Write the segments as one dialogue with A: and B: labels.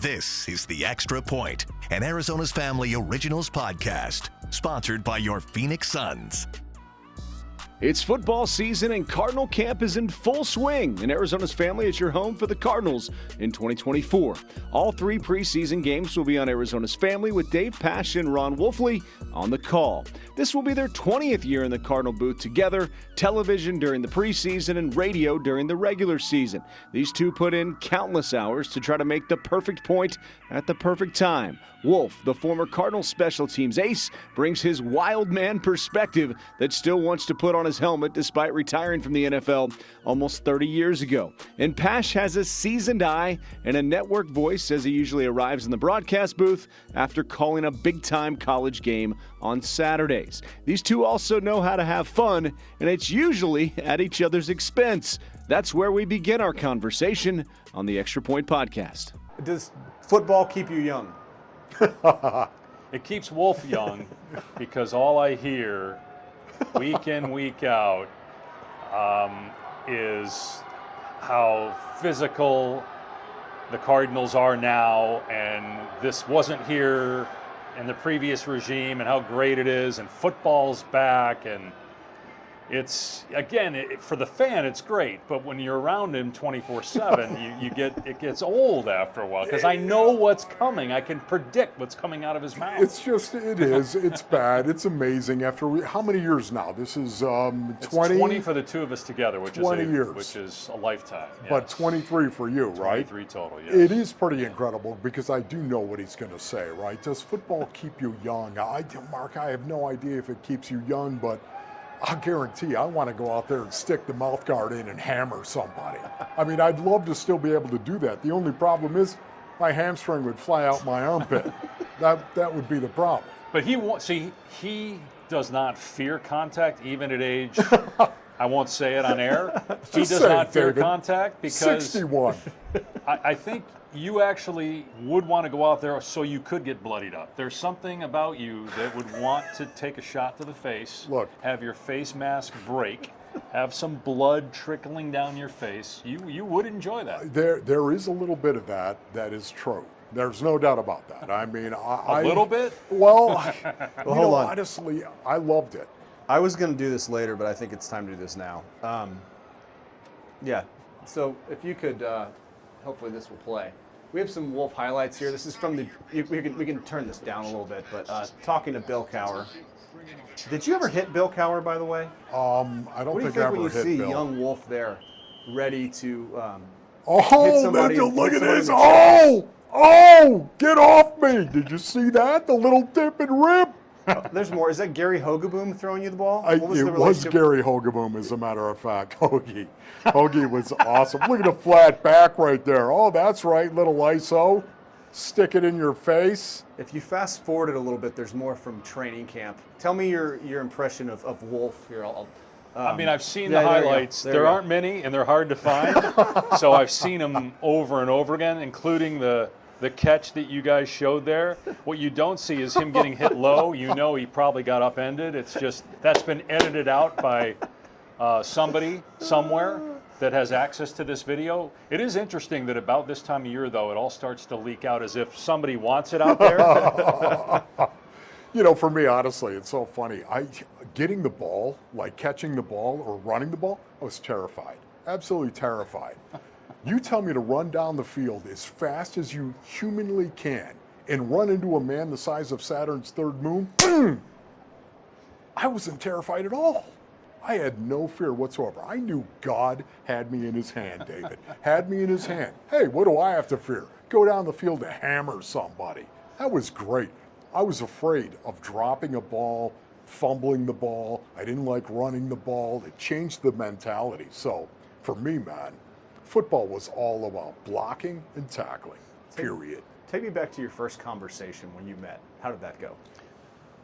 A: This is The Extra Point, an Arizona's Family Originals podcast, sponsored by your Phoenix Suns.
B: It's football season and Cardinal camp is in full swing, and Arizona's Family is your home for the Cardinals in 2024. All three preseason games will be on Arizona's Family with Dave Pasch and Wolfley on the call. This will be their 20th year in the Cardinal booth together, television during the preseason and radio during the regular season. These two put in countless hours to try to make the perfect point at the perfect time. Wolf, the former Cardinals special teams ace, brings his wild man perspective that still wants to put on his helmet despite retiring from the NFL almost 30 years ago. And Pasch has a seasoned eye and a network voice as he usually arrives in the broadcast booth after calling a big-time college game on Saturdays. These two also know how to have fun, and it's usually at each other's expense. That's where we begin our conversation on the Extra Point Podcast.
C: Does football keep you young?
D: It keeps Wolf young because all I hear week in, week out is how physical the Cardinals are now, and this wasn't here in the previous regime, and how great it is, and football's back, and it's, again, for the fan, it's great, but when you're around him 24/7, it gets old after a while, because I know what's coming. I can predict what's coming out of his mouth.
E: It's bad. It's amazing. How many years now? This is 20?
D: It's 20 for the two of us together, which is a lifetime. Yes.
E: But 23 for you, right?
D: 23 total, yes.
E: It is pretty incredible because I do know what he's going to say, right? Does football keep you young? Mark, I have no idea if it keeps you young, but I guarantee I want to go out there and stick the mouth guard in and hammer somebody. I mean, I'd love to still be able to do that. The only problem is my hamstring would fly out my armpit. That would be the problem.
D: But he does not fear contact even at age, I won't say it on air. He does not fear contact because
E: 61.
D: I think you actually would want to go out there so you could get bloodied up. There's something about you that would want to take a shot to the face, have your face mask break, have some blood trickling down your face. You would enjoy that.
E: There is a little bit of that. That is true. There's no doubt about that. I mean,
D: a little bit?
E: Well,
C: hold on.
E: Honestly, I loved it.
C: I was going to do this later, but I think it's time to do this now. Yeah. So if you could, hopefully this will play. We have some Wolf highlights here. This is from the. We can turn this down a little bit, but talking to Bill Cowher. Did you ever hit Bill Cowher, by the way?
E: I don't
C: what do you
E: think I ever
C: when you
E: hit
C: see
E: Bill.
C: young Wolf there, ready to
E: hit
C: somebody?
E: Look at this! Oh! Get off me! Did you see that? The little dip and rip.
C: There's more. Is that Gary Hogaboom throwing you the ball?
E: It was Gary Hogaboom, as a matter of fact. Hoagie was awesome. Look at the flat back right there. Oh, that's right, little ISO. Stick it in your face.
C: If you fast forward it a little bit, there's more from training camp. Tell me your impression of Wolf here.
D: I mean, I've seen the highlights. There aren't many, and they're hard to find. So I've seen them over and over again, including the catch that you guys showed there. What you don't see is him getting hit low. You know he probably got upended. It's just that's been edited out by somebody somewhere that has access to this video. It is interesting that about this time of year, though, it all starts to leak out as if somebody wants it out there.
E: For me, honestly, it's so funny. Getting the ball, like catching the ball or running the ball, I was terrified. Absolutely terrified. You tell me to run down the field as fast as you humanly can and run into a man the size of Saturn's third moon, boom! I wasn't terrified at all. I had no fear whatsoever. I knew God had me in his hand, David. Had me in his hand. Hey, what do I have to fear? Go down the field to hammer somebody. That was great. I was afraid of dropping a ball, fumbling the ball. I didn't like running the ball. It changed the mentality. So, for me, man, football was all about blocking and tackling, period.
C: Take me back to your first conversation when you met. How did that go?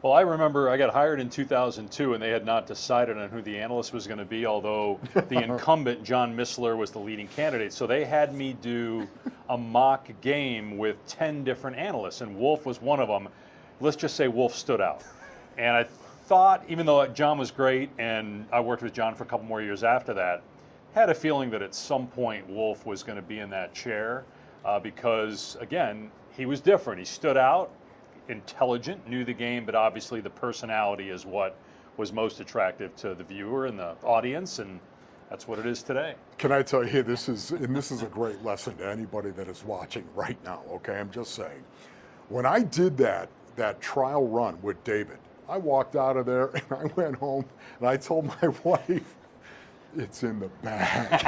D: Well, I remember I got hired in 2002, and they had not decided on who the analyst was going to be, although the incumbent, John Missler, was the leading candidate. So they had me do a mock game with 10 different analysts, and Wolf was one of them. Let's just say Wolf stood out. And I thought, even though John was great, and I worked with John for a couple more years after that, had a feeling that at some point Wolf was going to be in that chair. because, again, he was different. He stood out, intelligent, knew the game, but obviously the personality is what was most attractive to the viewer and the audience, and that's what it is today.
E: Can I tell you, this is a great lesson to anybody that is watching right now, okay? I'm just saying. When I did that trial run with David, I walked out of there and I went home and I told my wife, it's in the bag.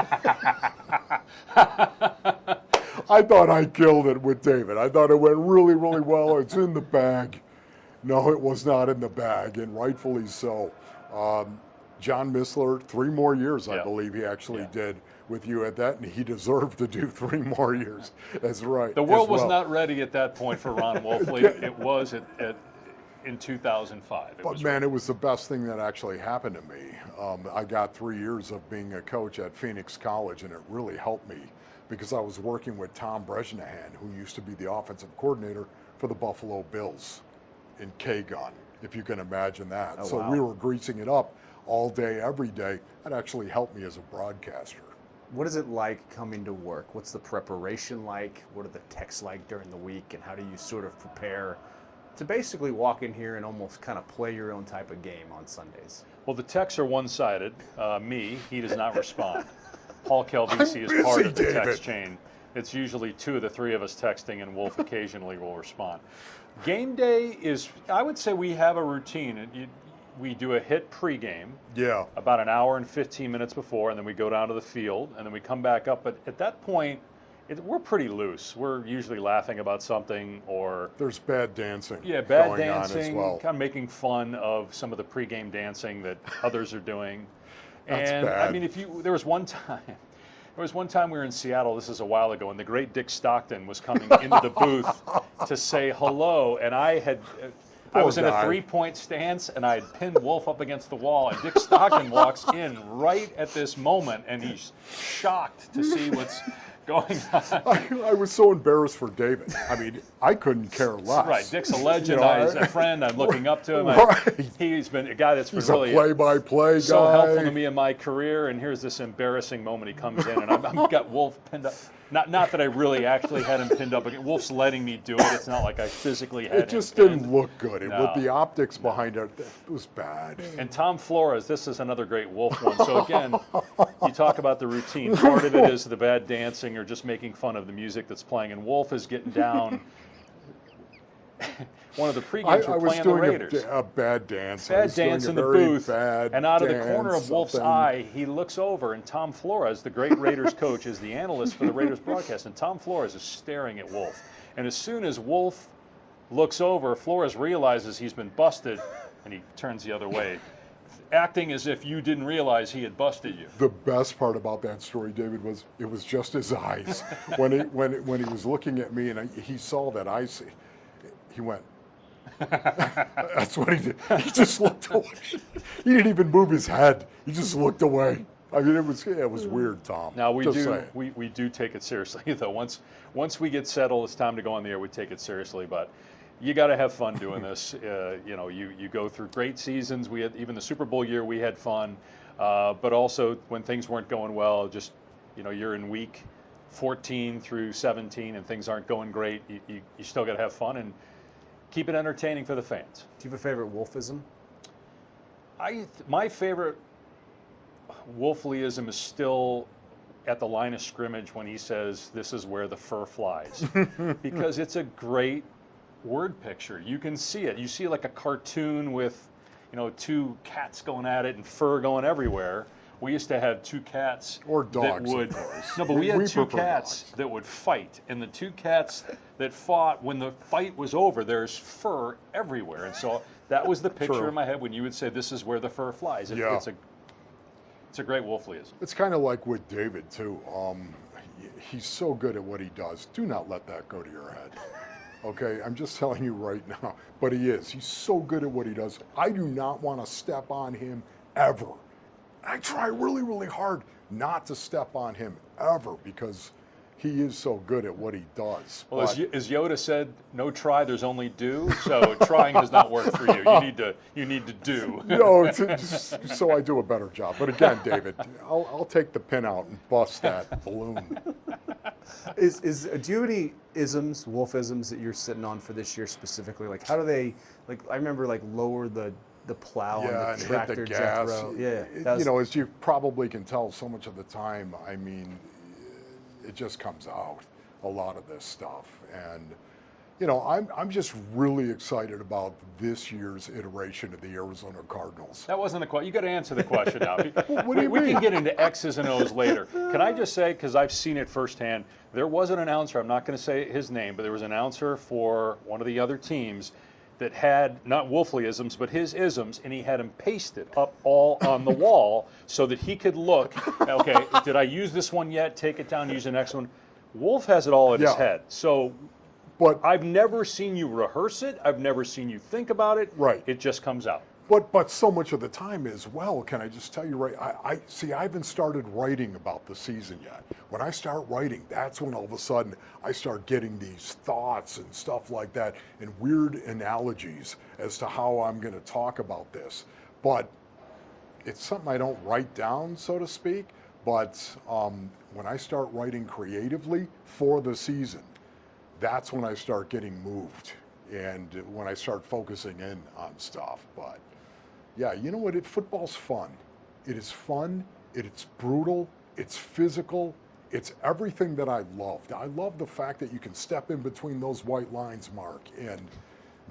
E: I thought I killed it with David. I thought it went really, really well. It's in the bag. No, it was not in the bag, and rightfully so. John Missler, 3 more years, I believe he actually did with you at that, and he deserved to do 3 more years. That's right.
D: The world was not ready at that point for Ron Wolfley. It was in 2005.
E: It was the best thing that actually happened to me. I got 3 years of being a coach at Phoenix College, and it really helped me because I was working with Tom Bresnahan, who used to be the offensive coordinator for the Buffalo Bills in K-Gun, if you can imagine that.
C: Oh,
E: so
C: wow.
E: we were greasing it up all day, every day. That actually helped me as a broadcaster.
C: What is it like coming to work? What's the preparation like? What are the texts like during the week? And how do you sort of prepare to basically walk in here and almost kind of play your own type of game on Sundays?
D: Well, the texts are one-sided. He does not respond. Paul Calvisi is part of the text chain. It's usually 2 of the 3 of us texting, and Wolf occasionally will respond. Game day is, I would say we have a routine. We do a hit pregame about an hour and 15 minutes before, and then we go down to the field, and then we come back up. But at that point, we're pretty loose. We're usually laughing about something, or
E: there's bad dancing.
D: Yeah, bad
E: going
D: dancing,
E: on as well.
D: kind of making fun of some of the pregame dancing that others are doing.
E: That's
D: and
E: bad.
D: I mean, there was one time we were in Seattle, this is a while ago, and the great Dick Stockton was coming into the booth to say hello, and I was in a 3-point stance, and I had pinned Wolf up against the wall, and Dick Stockton walks in right at this moment, and he's shocked to see what's going on.
E: I was so embarrassed for David. I mean, I couldn't care less.
D: Right, Dick's a legend. He's a friend. I'm looking up to him.
E: Right.
D: He's been a guy that's been
E: He's
D: really
E: a play-by-play
D: so
E: guy.
D: helpful to me in my career. And here's this embarrassing moment. He comes in, and I've got Wolf pinned up. Not that I really actually had him pinned up. Wolf's letting me do it. It's not like I physically had him.
E: It just
D: pinned.
E: didn't look good. With the optics behind it, it was bad.
D: And Tom Flores, this is another great Wolf one. So again, you talk about the routine. Part of it is the bad dancing or just making fun of the music that's playing. And Wolf is getting down. One of the pregames we're playing the Raiders.
E: A bad dance.
D: Bad dance in the booth, and out of the corner of Wolf's eye, he looks over, and Tom Flores, the great Raiders coach, is the analyst for the Raiders broadcast, and Tom Flores is staring at Wolf. And as soon as Wolf looks over, Flores realizes he's been busted, and he turns the other way, acting as if you didn't realize he had busted you.
E: The best part about that story, David, was it was just his eyes. when he was looking at me and he saw that I see, he went. That's what he did. He just looked away. He didn't even move his head. He just looked away. I mean, it was weird, Tom.
D: Now we
E: just
D: we do take it seriously though. Once we get settled, it's time to go on the air. We take it seriously, but you got to have fun doing this. You go through great seasons. We had even the Super Bowl year. We had fun, but also when things weren't going well, just you're in week 14 through 17 and things aren't going great. You still got to have fun and keep it entertaining for the fans.
C: Do you have a favorite Wolfism?
D: My favorite Wolfleyism is still at the line of scrimmage when he says, "This is where the fur flies," because it's a great word picture. You can see it. You see like a cartoon with, 2 cats going at it and fur going everywhere. We used to have 2 cats
E: or dogs,
D: that would,
E: of course.
D: No, but we had 2
E: prefer
D: cats
E: dogs.
D: that would fight, and the 2 cats that fought, when the fight was over, there's fur everywhere, and so that was the picture in my head when you would say, "This is where the fur flies." It's a great Wolfleyism.
E: It's kind of like with David too. He's so good at what he does. Do not let that go to your head. Okay, I'm just telling you right now. But he is. He's so good at what he does. I do not want to step on him ever. I try really, really hard not to step on him ever because he is so good at what he does.
D: Well, as Yoda said, "No try, there's only do." So trying does not work for you. You need to do.
E: No, so I do a better job. But again, David, I'll take the pin out and bust that balloon.
C: Do you have any isms, Wolf-isms that you're sitting on for this year specifically? Like, how do they, like, I remember, like, lower the plow on the tractor,
E: hit the gas.
C: Jethro. Yeah.
E: As you probably can tell, so much of the time, I mean, it just comes out, a lot of this stuff. And, I'm just really excited about this year's iteration of the Arizona Cardinals.
D: That wasn't a question. You got to answer the question now.
E: What do you mean?
D: We can get into X's and O's later. Can I just say, because I've seen it firsthand, there was an announcer, I'm not going to say his name, but there was an announcer for one of the other teams that had, not Wolfley-isms, but his isms, and he had them pasted up all on the wall so that he could look, okay, did I use this one yet? Take it down, use the next one. Wolf has it all in his head. So
E: but
D: I've never seen you rehearse it. I've never seen you think about it.
E: Right.
D: It just comes out.
E: But so much of the time as well, can I just tell you, right, I haven't started writing about the season yet. When I start writing, that's when all of a sudden I start getting these thoughts and stuff like that and weird analogies as to how I'm going to talk about this. But it's something I don't write down, so to speak. But when I start writing creatively for the season, that's when I start getting moved and when I start focusing in on stuff. But yeah, you know what? Football's fun. It is fun. It's brutal. It's physical. It's everything that I loved. I love the fact that you can step in between those white lines, Mark, and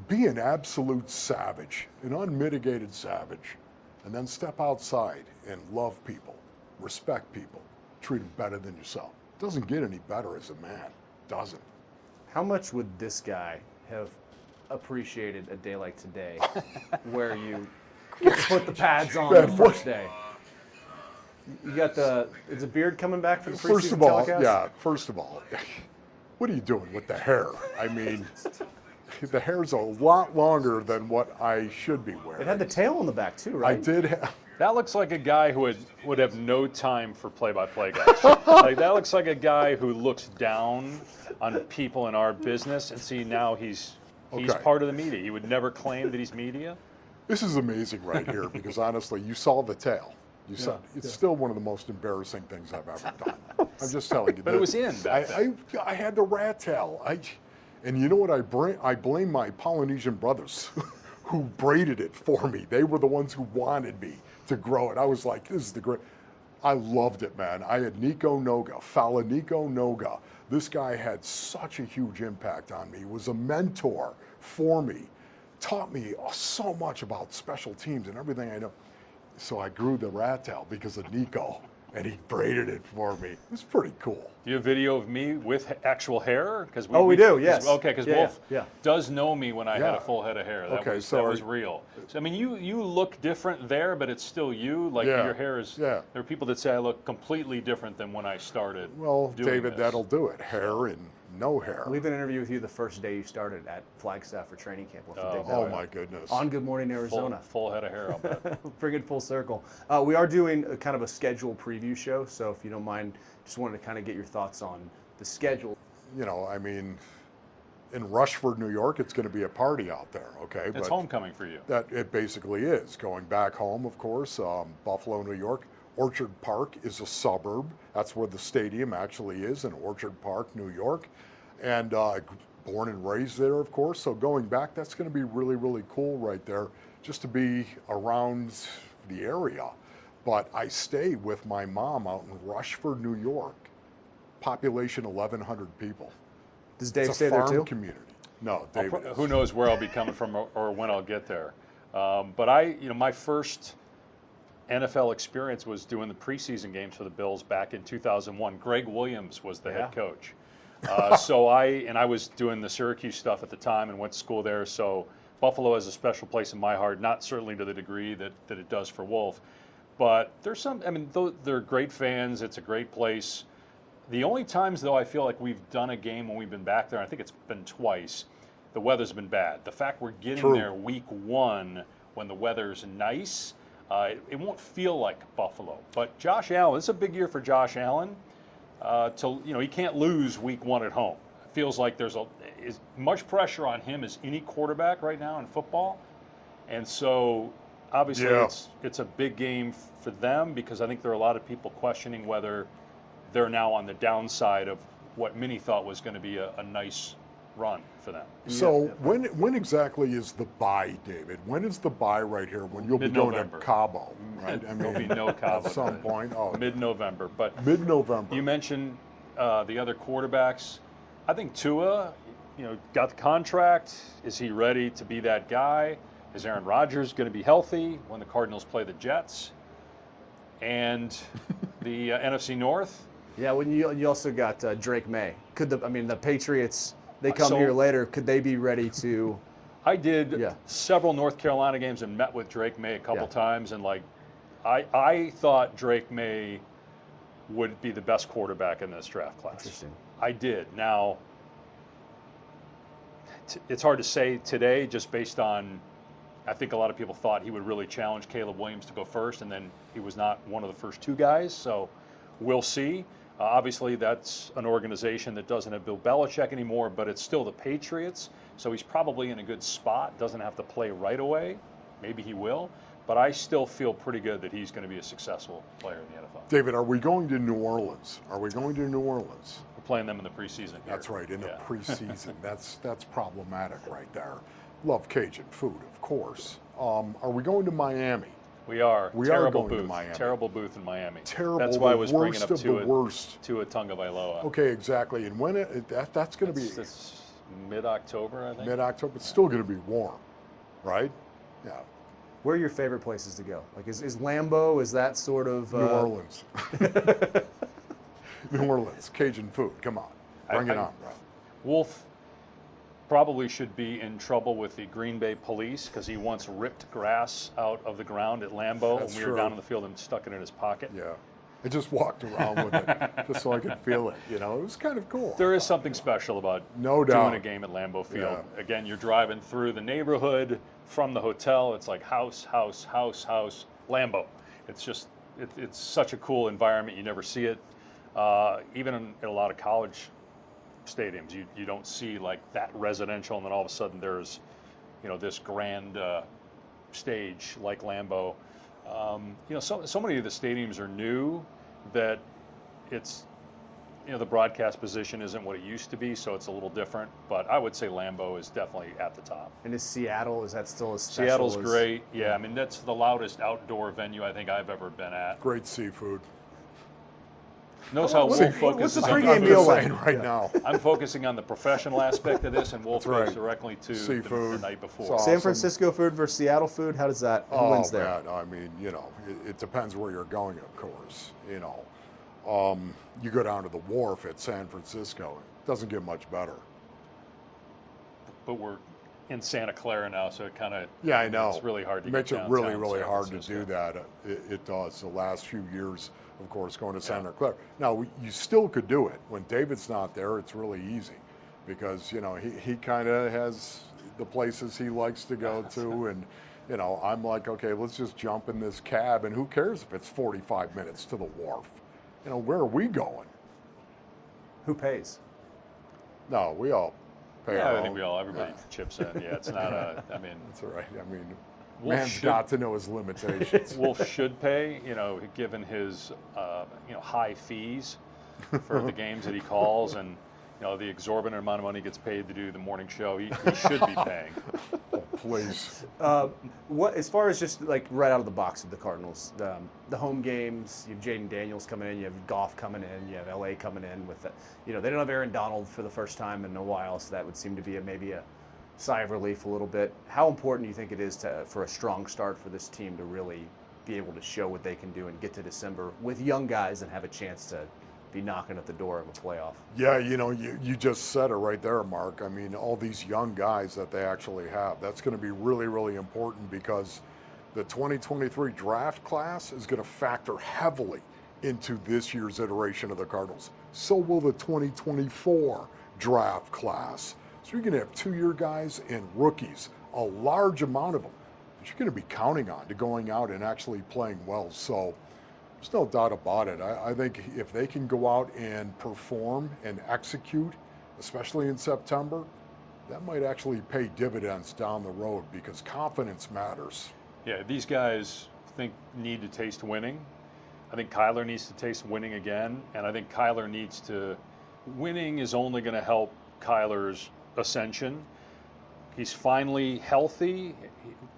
E: be an absolute savage, an unmitigated savage, and then step outside and love people, respect people, treat them better than yourself. It doesn't get any better as a man. It doesn't.
C: How much would this guy have appreciated a day like today where you get to put the pads on the first day? You got is the beard coming back for the preseason telecast?
E: First of all, what are you doing with the hair? I mean, the hair's a lot longer than what I should be wearing.
C: It had the tail on the back too, right?
E: I did have.
D: That looks like a guy who would have no time for play-by-play guys. Like, that looks like a guy who looks down on people in our business, and see, now he's part of the media. He would never claim that he's media.
E: This is amazing right here because honestly, you saw the tail. It's still one of the most embarrassing things I've ever done. I'm just telling you.
D: But it was in back then.
E: I had the rat tail. And you know what? I blame my Polynesian brothers who braided it for me. They were the ones who wanted me to grow it. I was like, this is the great. I loved it, man. I had Nico Noga, Falanico Noga. This guy had such a huge impact on me. He was a mentor for me. Taught me so much about special teams and everything I know. So I grew the rat tail because of Nico, and he braided it for me. It was pretty cool.
D: Do you have video of me with actual hair?
C: We do, yes.
D: Okay, because Wolf does know me when I had a full head of hair. That was real. So, I mean, you look different there, but it's still you. Like, your hair is, there are people that say I look completely different than when I started doing
E: David,
D: this.
E: that'll do it. Hair and no hair.
C: We have an interview with you the first day you started at Flagstaff for training camp.
E: My goodness.
C: On Good Morning Arizona.
D: Full head of hair, I'll bet.
C: Bring it full circle. We are doing a kind of a schedule preview show, so if you don't mind, just wanted to kind of get your thoughts on the schedule.
E: I mean, in Rushford, New York, it's going to be a party out there, okay?
D: It's homecoming for you.
E: That it basically is. Going back home, of course, Buffalo, New York. Orchard Park is a suburb. That's where the stadium actually is, in Orchard Park, New York. And born and raised there, of course. So going back, that's going to be really, really cool right there, just to be around the area. But I stay with my mom out in Rushford, New York. Population 1,100 people.
C: Does Dave
E: it's
C: stay
E: a
C: there
E: farm
C: too?
E: Community. No, Dave.
D: Who knows where I'll be coming from or when I'll get there. But my first NFL experience was doing the preseason games for the Bills back in 2001. Greg Williams was the head coach. So I was doing the Syracuse stuff at the time and went to school there. So Buffalo has a special place in my heart, not certainly to the degree that it does for Wolf. But there's they're great fans. It's a great place. The only times, though, I feel like we've done a game when we've been back there, I think it's been twice, the weather's been bad. The fact we're getting there week one when the weather's nice, it won't feel like Buffalo. But Josh Allen, it's a big year for Josh Allen. He can't lose week one at home. It feels like there's as much pressure on him as any quarterback right now in football. And so obviously it's a big game for them because I think there are a lot of people questioning whether they're now on the downside of what many thought was going to be a nice run for them.
E: So when exactly is the bye, David? When is the bye right here? When you'll be going to Cabo, right? I
D: There'll be no Cabo
E: at some point. Oh,
D: mid-November. But
E: mid-November.
D: You mentioned the other quarterbacks. I think Tua, got the contract. Is he ready to be that guy? Is Aaron Rodgers going to be healthy when the Cardinals play the Jets? And the NFC North?
C: Yeah, when you also got Drake May. The Patriots, they come here later. Could they be ready to?
D: I did several North Carolina games and met with Drake May a couple times, and I thought Drake May would be the best quarterback in this draft class.
C: Interesting.
D: I did. Now, it's hard to say today just based on, I think a lot of people thought he would really challenge Caleb Williams to go first, and then he was not one of the first two guys, so we'll see. Obviously, that's an organization that doesn't have Bill Belichick anymore, but it's still the Patriots, so he's probably in a good spot. Doesn't have to play right away. Maybe he will, but I still feel pretty good that he's going to be a successful player in the NFL.
E: David, are we going to New Orleans? We're
D: playing them in the preseason.
E: That's right, in the preseason. That's problematic right there. Love Cajun food, of course. Are we going to Miami?
D: We are.
E: We
D: terrible
E: are going
D: booth.
E: to Miami.
D: Terrible booth in Miami.
E: Terrible.
D: That's why I was bringing up
E: worst.
D: Tua Tagovailoa.
E: Okay, exactly. And when that's going to be?
D: It's mid-October, I think.
E: Mid-October. It's still going to be warm, right? Yeah.
C: Where are your favorite places to go? Like, is Lambeau? Is that sort of
E: New Orleans? New Orleans, Cajun food. Come on, bring it on, bro.
D: Wolf probably should be in trouble with the Green Bay police because he once ripped grass out of the ground at Lambeau when we were down in the field and stuck it in his pocket.
E: Yeah. I just walked around with it just so I could feel it. It was kind of cool.
D: There is something special about doing a game at Lambeau Field. Yeah. Again, you're driving through the neighborhood from the hotel. It's like house, house, house, house, Lambeau. It's just, it's such a cool environment. You never see it. Even in a lot of college stadiums, you don't see like that residential, and then all of a sudden there's, this grand stage like Lambeau. So many of the stadiums are new that it's, the broadcast position isn't what it used to be, so it's a little different. But I would say Lambeau is definitely at the top.
C: And is that still as special?
D: Seattle's great. Yeah, I mean, that's the loudest outdoor venue I think I've ever been at.
E: Great seafood.
D: Knows how Wolf focuses
C: on the pregame meal
E: right now.
D: I'm focusing on the professional aspect of this, and Wolf goes directly to
E: seafood
D: the night before.
E: Awesome.
C: San Francisco food versus Seattle food. How does that? Who wins there?
E: Man, I mean, it depends where you're going, of course. You go down to the wharf at San Francisco. It doesn't get much better.
D: But we're in Santa Clara now, so it kind of
E: I know
D: it's really hard to
E: it makes
D: get
E: it really
D: San
E: hard to
D: Francisco.
E: do that. It does. The last few years, of course, going to Santa Clara. Now you still could do it when David's not there. It's really easy because he kind of has the places he likes to go to, and I'm like, okay, let's just jump in this cab, and who cares if it's 45 minutes to the wharf? Where are we going?
C: Who pays?
E: No, we all pay our
D: I
E: own.
D: think everybody chips in. Yeah, it's not
E: That's all right. I mean,
D: Wolf
E: man's got to know his limitations.
D: Wolf should pay, given his, high fees for the games that he calls, and the exorbitant amount of money he gets paid to do the morning show. He should be paying.
E: Oh, please.
C: What as far as just like right out of the box with the Cardinals, the home games, you have Jaden Daniels coming in, you have Goff coming in, you have LA coming in with they don't have Aaron Donald for the first time in a while, so that would seem to be maybe a sigh of relief a little bit. How important do you think it is for a strong start for this team to really be able to show what they can do and get to December with young guys and have a chance to be knocking at the door of a playoff?
E: Yeah, you just said it right there, Mark. I mean, all these young guys that they actually have, that's going to be really, really important because the 2023 draft class is going to factor heavily into this year's iteration of the Cardinals. So will the 2024 draft class. So you're going to have two-year guys and rookies, a large amount of them that you're going to be counting on to going out and actually playing well. So there's no doubt about it. I think if they can go out and perform and execute, especially in September, that might actually pay dividends down the road because confidence matters.
D: Yeah, these guys need to taste winning. I think Kyler needs to taste winning again, and I think Kyler needs to winning is only going to help Kyler's ascension. He's finally healthy.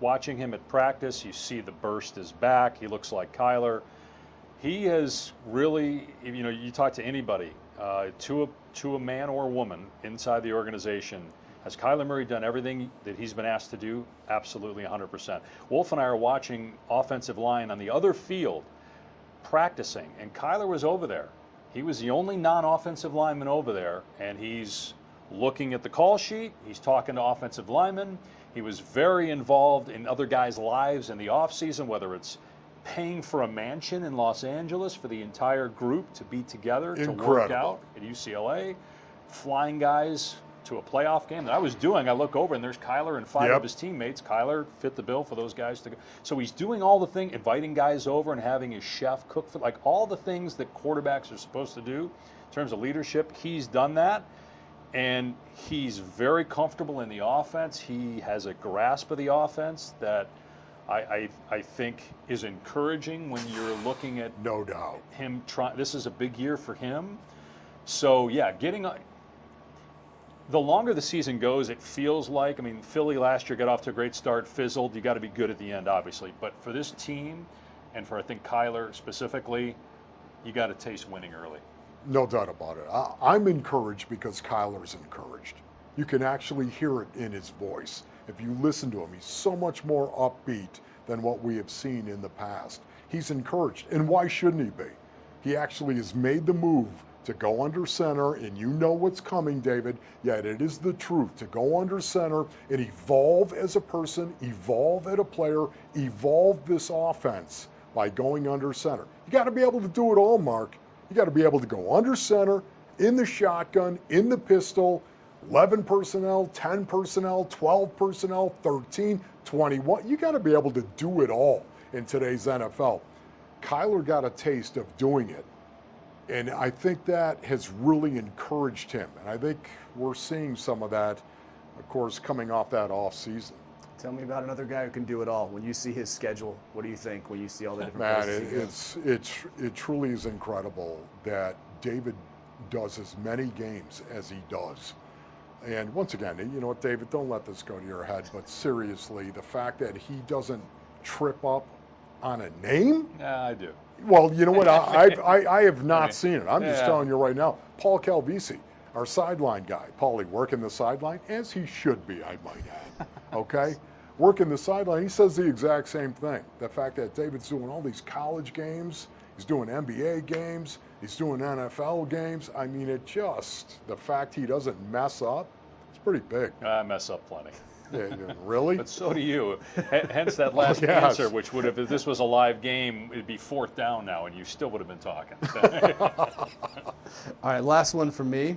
D: Watching him at practice, you see the burst is back. He looks like Kyler. He has really, you talk to anybody, to a man or a woman inside the organization. Has Kyler Murray done everything that he's been asked to do? Absolutely 100%. Wolf and I are watching offensive line on the other field practicing, and Kyler was over there. He was the only non-offensive lineman over there, and he's looking at the call sheet. He's talking to offensive linemen. He was very involved in other guys' lives in the offseason, whether it's paying for a mansion in Los Angeles for the entire group to be together to work out at UCLA, flying guys to a playoff game that I was doing. I look over and there's Kyler and five of his teammates. Kyler fit the bill for those guys to go. So he's doing all the things, inviting guys over and having his chef cook for, like, all the things that quarterbacks are supposed to do in terms of leadership. He's done that, and he's very comfortable in the offense. He has a grasp of the offense that I think is encouraging when you're looking at
E: no doubt
D: him trying. This is a big year for him. So yeah, the longer the season goes, it feels like, Philly last year got off to a great start, fizzled. You got to be good at the end, obviously. But for this team, and for I think Kyler specifically, you got to taste winning early.
E: No doubt about it. I'm encouraged because Kyler's encouraged. You can actually hear it in his voice. If you listen to him, he's so much more upbeat than what we have seen in the past. He's encouraged. And why shouldn't he be? He actually has made the move to go under center, and you know what's coming, David, yet it is the truth, to go under center and evolve as a person, evolve as a player, evolve this offense by going under center. You got to be able to do it all, Mark. You got to be able to go under center, in the shotgun, in the pistol, 11 personnel, 10 personnel, 12 personnel, 13, 21. You got to be able to do it all in today's NFL. Kyler got a taste of doing it. And I think that has really encouraged him. And I think we're seeing some of that, of course, coming off that off season.
C: Tell me about another guy who can do it all. When you see his schedule, what do you think when you see all the different places he goes?
E: It truly is incredible that David does as many games as he does. And once again, you know what, David, don't let this go to your head, but seriously, the fact that he doesn't trip up on a name?
D: Yeah, I do.
E: Well, you know what, I have not seen it. I'm just telling you right now. Paul Calvisi, our sideline guy, Paulie, working the sideline, as he should be, I might add, okay? Working the sideline, he says the exact same thing. The fact that David's doing all these college games, he's doing NBA games, he's doing NFL games. The fact he doesn't mess up, it's pretty big.
D: I mess up plenty.
E: Yeah, really?
D: But so do you. Hence that last answer, which would have, if this was a live game, it'd be 4th down now, and you still would have been talking.
C: All right, last one from me,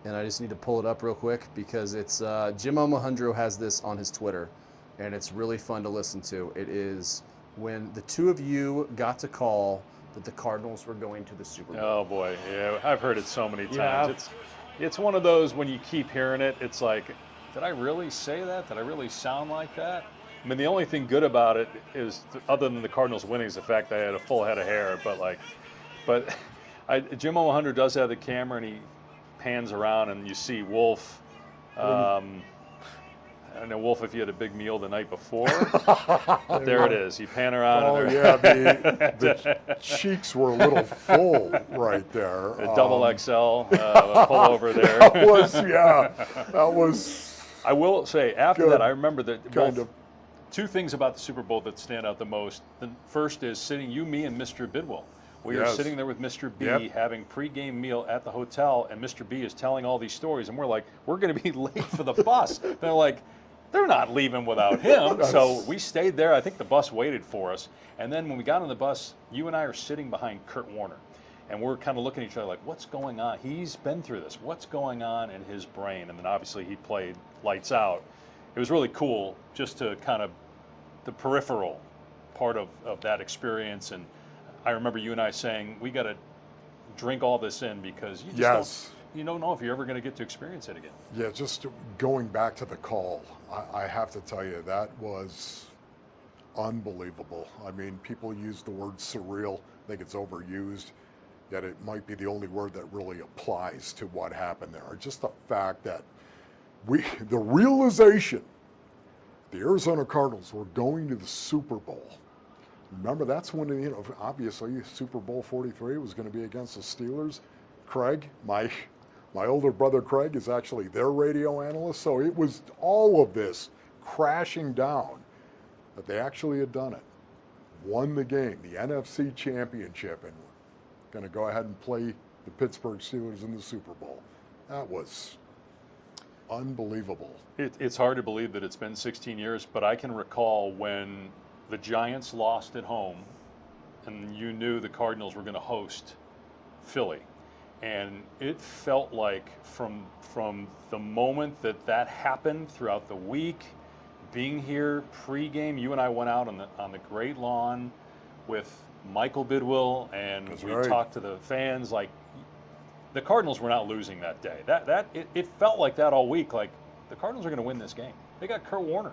C: and I just need to pull it up real quick because it's Jim Omahundro has this on his Twitter, and it's really fun to listen to. It is when the two of you got to call that the Cardinals were going to the Super Bowl.
D: Oh boy, yeah, I've heard it so many times. It's one of those when you keep hearing it, it's like, did I really say that? Did I really sound like that? The only thing good about it is, other than the Cardinals winning, is the fact that I had a full head of hair. Jim Omahundro does have the camera, and he pans around, and you see Wolf. I don't know, Wolf, if you had a big meal the night before. There it is. You pan around.
E: Oh, yeah, the cheeks were a little full right there.
D: A double XL pullover there.
E: That was.
D: I will say, after that, I remember that two things about the Super Bowl that stand out the most. The first is sitting, you, me, and Mr. Bidwell. We are sitting there with Mr. B having pregame meal at the hotel, and Mr. B is telling all these stories, and we're like, we're going to be late for the bus. They're like, they're not leaving without him. So we stayed there. I think the bus waited for us. And then when we got on the bus, you and I are sitting behind Kurt Warner. And we're kind of looking at each other like, what's going on? He's been through this. What's going on in his brain? And then obviously he played lights out. It was really cool just to kind of the peripheral part of that experience. And I remember you and I saying, we got to drink all this in because you just don't know if you're ever going to get to experience it again.
E: Yeah, just going back to the call, I have to tell you, that was unbelievable. People use the word surreal. I think it's overused. yet it might be the only word that really applies to what happened there. Just the fact that the realization the Arizona Cardinals were going to the Super Bowl. Remember, that's when, obviously Super Bowl 43 was going to be against the Steelers. Craig, my older brother Craig, is actually their radio analyst. So it was all of this crashing down that they actually had done it. Won the game, the NFC Championship, and going to go ahead and play the Pittsburgh Steelers in the Super Bowl. That was unbelievable.
D: It's hard to believe that it's been 16 years, but I can recall when the Giants lost at home and you knew the Cardinals were going to host Philly. And it felt like from the moment that happened throughout the week, being here pregame, you and I went out on the great lawn with Michael Bidwill, and we talked to the fans. Like, the Cardinals were not losing that day. It felt like that all week. Like, the Cardinals are going to win this game. They got Kurt Warner.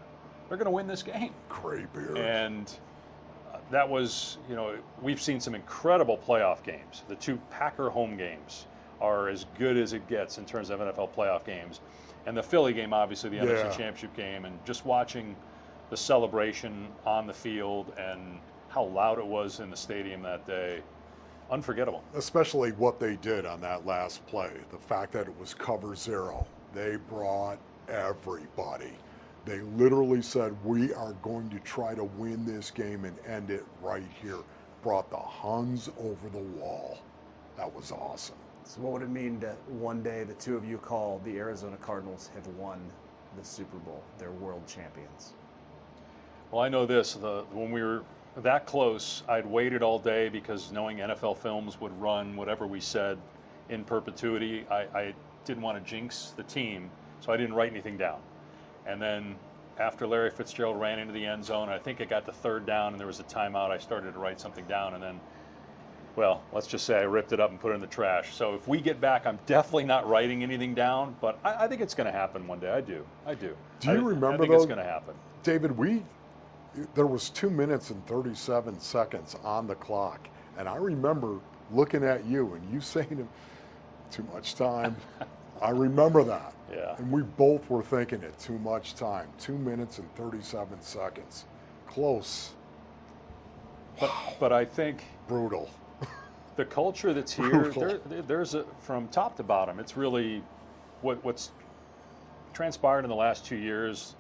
D: They're going to win this game.
E: Gray beard.
D: And that was, we've seen some incredible playoff games. The 2 Packer home games are as good as it gets in terms of NFL playoff games. And the Philly game, obviously, the NFC Championship game, and just watching the celebration on the field and how loud it was in the stadium that day, unforgettable.
E: Especially what they did on that last play, the fact that it was cover 0. They brought everybody. They literally said, we are going to try to win this game and end it right here. Brought the Huns over the wall. That was awesome.
C: So what would it mean that one day the two of you call the Arizona Cardinals have won the Super Bowl? They're world champions.
D: Well, I know this. When we were that close, I'd waited all day because knowing NFL Films would run whatever we said in perpetuity, I didn't want to jinx the team, so I didn't write anything down. And then after Larry Fitzgerald ran into the end zone, I think it got to 3rd down and there was a timeout, I started to write something down, and then, well, let's just say I ripped it up and put it in the trash. So if we get back, I'm definitely not writing anything down, but I think it's going to happen one day. I do.
E: Do you remember,
D: I think it's going to happen.
E: David, there was 2 minutes and 37 seconds on the clock, and I remember looking at you and you saying, too much time. I remember that.
D: Yeah.
E: And we both were thinking it, too much time. 2 minutes and 37 seconds. Close.
D: But I think
E: brutal.
D: The culture that's here, there's from top to bottom, it's really what's transpired in the last 2 years.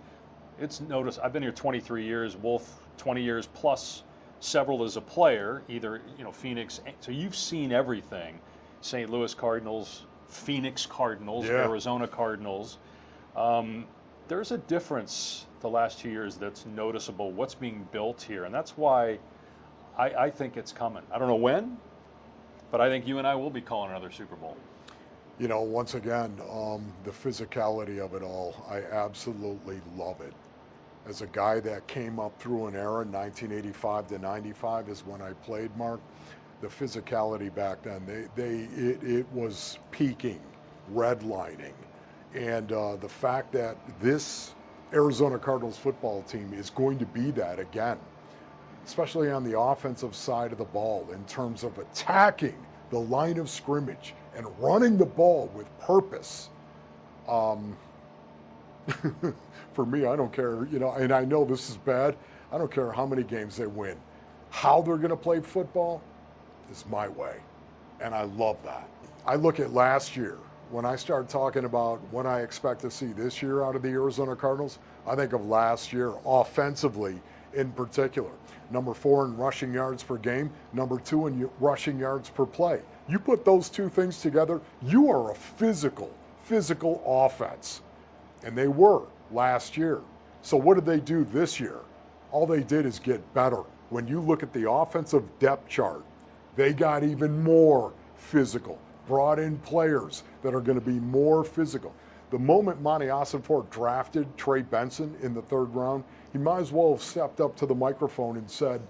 D: It's noticed. I've been here 23 years, Wolf 20 years plus several as a player, either Phoenix. So you've seen everything. St. Louis Cardinals, Phoenix Cardinals, Arizona Cardinals. There's a difference the last 2 years that's noticeable. What's being built here, and that's why I think it's coming. I don't know when, but I think you and I will be calling another Super Bowl.
E: Once again, the physicality of it all, I absolutely love it. As a guy that came up through an era, 1985 to 95 is when I played, Mark. The physicality back then, it was peaking, redlining. And the fact that this Arizona Cardinals football team is going to be that again, especially on the offensive side of the ball in terms of attacking the line of scrimmage and running the ball with purpose. For me, I don't care, and I know this is bad. I don't care how many games they win. How they're going to play football is my way, and I love that. I look at last year. When I start talking about what I expect to see this year out of the Arizona Cardinals, I think of last year offensively in particular. Number 4 in rushing yards per game, number 2 in rushing yards per play. You put those two things together, you are a physical offense. And they were last year. So what did they do this year? All they did is get better. When you look at the offensive depth chart, they got even more physical, brought in players that are going to be more physical. The moment Monty Ossenfort drafted Trey Benson in the 3rd round, he might as well have stepped up to the microphone and said,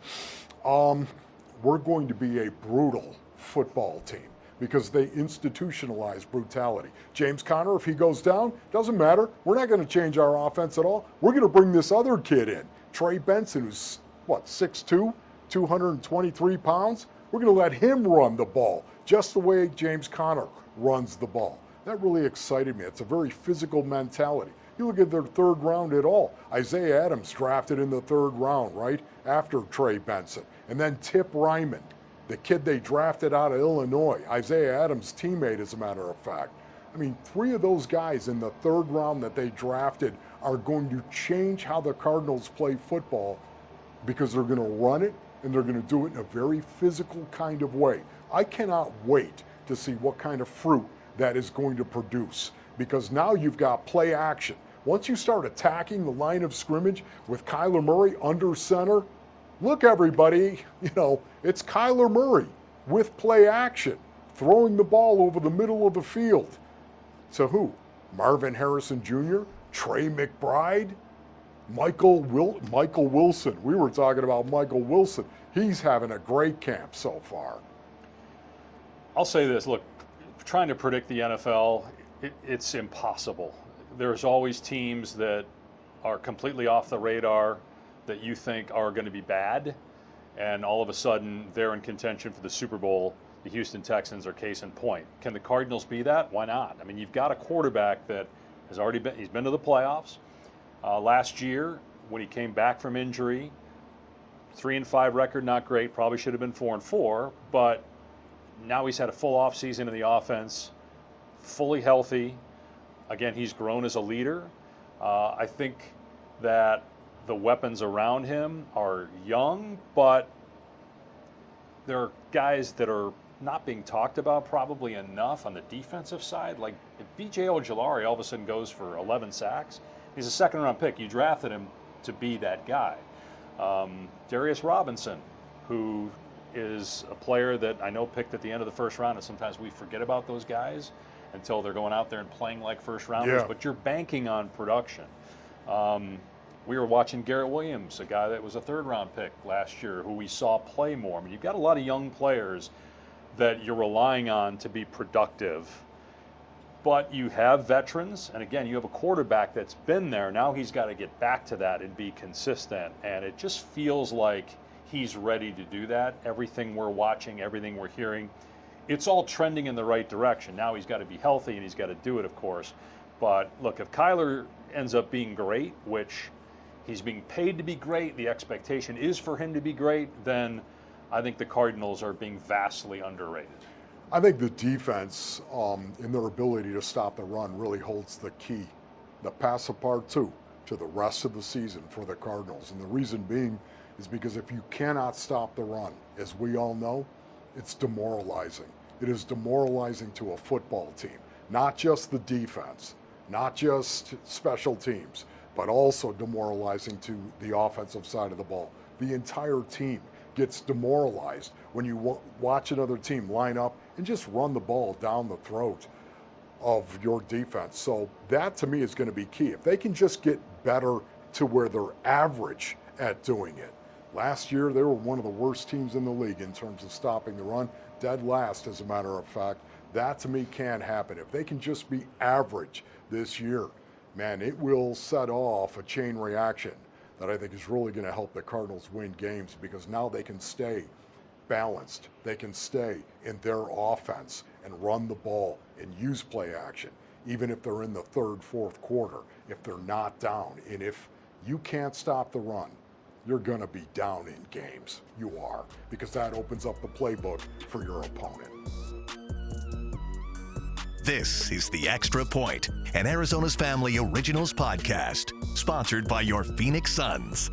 E: we're going to be a brutal football team, because they institutionalize brutality. James Conner, if he goes down, doesn't matter. We're not going to change our offense at all. We're going to bring this other kid in, Trey Benson, who's, 6'2", 223 pounds. We're going to let him run the ball, just the way James Conner runs the ball. That really excited me. It's a very physical mentality. You look at their third round at all. Isaiah Adams drafted in the third round, right, after Trey Benson. And then Tip Ryman, the kid they drafted out of Illinois, Isaiah Adams' teammate, as a matter of fact. I mean, 3 of those guys in the third round that they drafted are going to change how the Cardinals play football because they're going to run it and they're going to do it in a very physical kind of way. I cannot wait to see what kind of fruit that is going to produce, because now you've got play action. Once you start attacking the line of scrimmage with Kyler Murray under center, look, everybody, it's Kyler Murray with play action, throwing the ball over the middle of the field. To who? Marvin Harrison Jr., Trey McBride, Michael Wilson. We were talking about Michael Wilson. He's having a great camp so far.
D: I'll say this, look, trying to predict the NFL, it's impossible. There's always teams that are completely off the radar that you think are going to be bad, and all of a sudden they're in contention for the Super Bowl. The Houston Texans are case in point. Can the Cardinals be that? Why not? I mean, you've got a quarterback that has already he's been to the playoffs. Last year, when he came back from injury, 3-5 record, not great, probably should have been 4-4, but now he's had a full offseason in the offense, fully healthy. Again, he's grown as a leader. I think that the weapons around him are young, but there are guys that are not being talked about probably enough on the defensive side. Like if B.J. Ojulari all of a sudden goes for 11 sacks, he's a second-round pick. You drafted him to be that guy. Darius Robinson, who is a player that I know picked at the end of the first round, and sometimes we forget about those guys until they're going out there and playing like first-rounders, but you're banking on production. We were watching Garrett Williams, a guy that was a third-round pick last year, who we saw play more. I mean, you've got a lot of young players that you're relying on to be productive, but you have veterans, and again, you have a quarterback that's been there. Now he's got to get back to that and be consistent, and it just feels like he's ready to do that. Everything we're watching, everything we're hearing, it's all trending in the right direction. Now he's got to be healthy, and he's got to do it, of course. But look, if Kyler ends up being great, which he's being paid to be great, the expectation is for him to be great, then I think the Cardinals are being vastly underrated.
E: I think the defense, in their ability to stop the run, really holds the key, the pass apart too, to the rest of the season for the Cardinals. And the reason being is because if you cannot stop the run, as we all know, it's demoralizing. It is demoralizing to a football team, not just the defense, not just special teams, but also demoralizing to the offensive side of the ball. The entire team gets demoralized when you watch another team line up and just run the ball down the throat of your defense. So that, to me, is going to be key. If they can just get better to where they're average at doing it. Last year, they were one of the worst teams in the league in terms of stopping the run, dead last, as a matter of fact. That, to me, can happen. If they can just be average this year, man, it will set off a chain reaction that I think is really going to help the Cardinals win games, because now they can stay balanced. They can stay in their offense and run the ball and use play action, even if they're in the third, fourth quarter, if they're not down. And if you can't stop the run, you're going to be down in games. You are, because that opens up the playbook for your opponent.
A: This is The Extra Point, an Arizona's Family Originals podcast, sponsored by your Phoenix Suns.